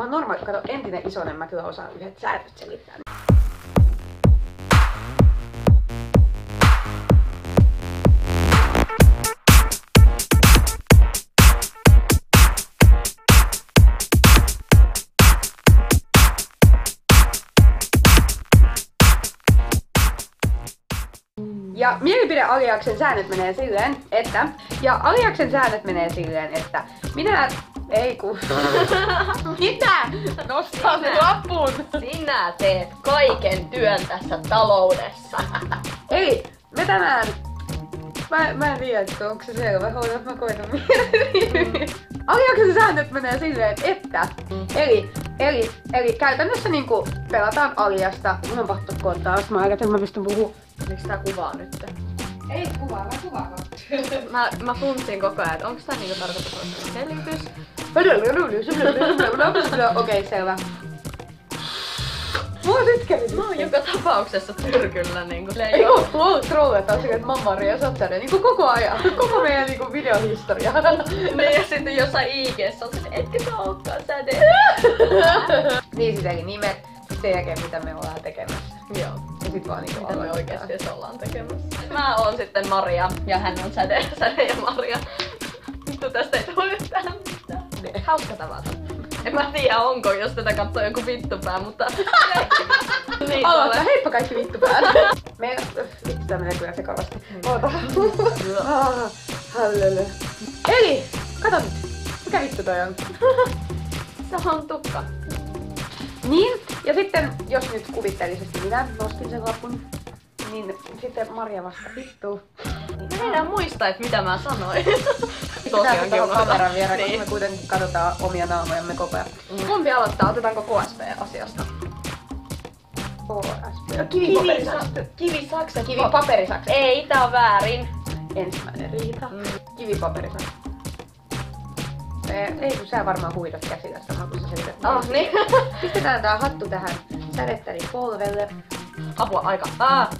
Mä oon normaali, kato entinen isonen, mä kyllä osaan yhdet säännöt selittää. Ja mielipide Aliaksen säännöt menee silleen, että... Ja Aliaksen säännöt menee silleen, että... Minä... Ei ku... Mitä? Nostaa sen lapun! Sinä teet kaiken työn tässä taloudessa. Eli me tänään... Mä en tiedä, että onko se selvä. Hoidat, mä koitan miettiä. Aliaksen säännöt menee silleen, että... Eli käytännössä niinku pelataan Aliasta. Mun on pakko koottaa, jos mä ajattelin, että mä pystyn puhumaan. Miks tää kuvaa nyt? Ei kuvaa, vaan kuvaa. Mä funtsin koko ajan, että onks tää niinku tarkoitus olla selitys? Okei, selvä. Mulla nyt kävi. Mä oon joka tapauksessa tyrkyllä niinku. Ei oo, mulla trolletaan sekä, että Mammari ja Satsari niinku koko ajan. Koko meidän niinku videohistoria. Niin ja sitten jossain IG:ssä on se, etkö sä ookaan säde? Niin siis eli nimet, sen jälkeen mitä me ollaan tekemässä. Joo. Ja sit vaan niinku Mitä me oikeesti edes ollaan tekemässä. Mä oon sitten Maria ja hän on Säde ja Maria. Vittu tästä ei tule yhtään mitään. Hauska tavata. En mä tiedä onko, jos tätä katsoo joku vittupää, mutta... niin aloita, heippa kaikki vittupään! Vittu, tää menee kyllä sekavasti. Oota. Eli, kato nyt. Mikä vittu toi on? Se on tukka. Niin, ja sitten jos nyt kuvitteellisesti minä nostin sen lapun, niin sitten Maria vasta vittu. Mä enää muista, että mitä mä sanoin. Tosiaankin tuohon kameran viereen, niin. koska me kuitenkin katsotaan omia naamojamme koko ajan. Kumpi aloittaa? Otetaanko KSP-asiasta? KSP. Kivipaperisakset. Kivisakset. Kivipaperisakset. Ei, tää on väärin. Ensimmäinen riita. Kivipaperisakset. Ei kun sä varmaan huidot käsillä samaa kun sä selität. Niin. Pistetään tää hattu tähän sädettäri polvelle. Apua, aika.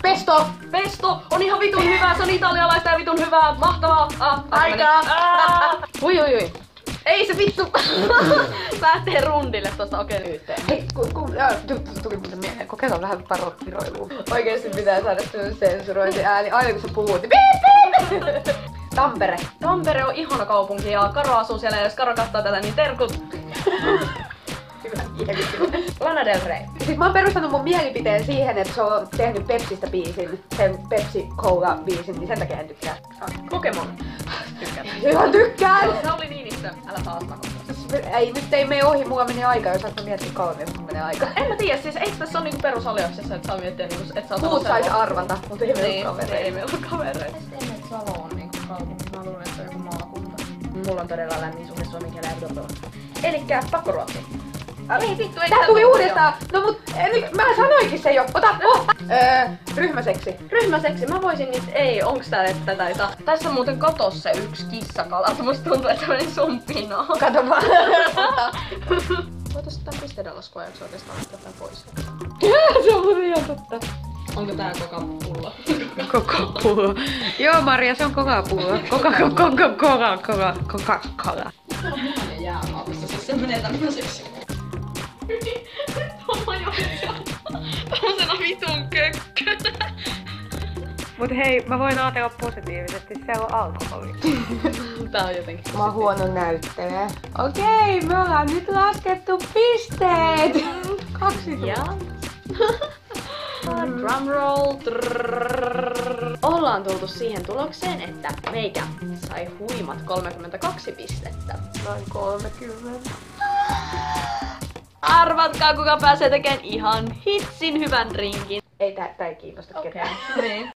Pesto! Pesto on ihan vitun hyvää, se on italialaista ja vitun hyvää, mahtavaa. Aika! Ui. Ei se vittu! Lähtee rundille tosta, okei yhteen. Hei, tuli muuten mieleen, kokeillaan vähän parokkiroilua. Oikeesti pitää saada sensurointi ääni, aina kun sä puhut. Tampere. Tampere on ihana kaupunki ja Karo asuu siellä ja jos Karo katsoo tätä, niin terkut. Hyvä, ikävä. Lana Del Rey. Siis mä oon perustanut mun mielipiteen siihen, että se on tehnyt Pepsistä biisin, sen Pepsi Cola biisin, niin sen takia en tykkää. Pokemon. Tykkään. Ihan tykkään! Se oli Niinistö, älä taas pakottaa. Ei, nyt ei mene ohi, mulla menee aika, jos saat miettiä kauan, jos mulla menee aika. En mä tiedä, siis eikö tässä on niinku perusalioksessa, että saa miettiä niinku, että saa muut sais arvata, mutta ei meillä ole kavereita. Ei meillä ole kavereita. Miten Salo on niinku kaupunki? Mä luulen, että se on joku maakunta. Mulla on todella lämmin suhde suomen kieleen. Elikkä pakkoruotsi. Ei vittu, ei tää tuli uudestaan! No mut, mä sanoinkin se jo, ota! Ryhmäseksi. Ryhmäseksi, mä voisin nyt, ei, onks tää tätä tai tässä on muuten katos se yksi kissakala, että musta tuntuu, että meni sun pinoon. Kato vaan. Voitais tää pisteiden laskua ajaksi oikeastaan ottaa pois. Se on muuten ihan totta. Onko tää kokapullo? Kokapullo. Joo Maria, se on kokapullo. Coca-Cola. Ja jääkaapissa, siis se menee tämmöiseksi. Tommosena vitun kökkönä. Mut hei, mä voin ajatella positiivisesti, siellä on alkoholi. Tää on jotenkin Mä oon huono näyttelijä. Okei, me ollaan nyt laskettu pisteet! 2 ja drumroll. Ollaan tultu siihen tulokseen, että meikä sai huimat 32 pistettä. Noin 30. Arvatkaa kuka pääsee tekemään ihan hitsin hyvän drinkin. Ei tää ei kiinnosta ketään. Niin.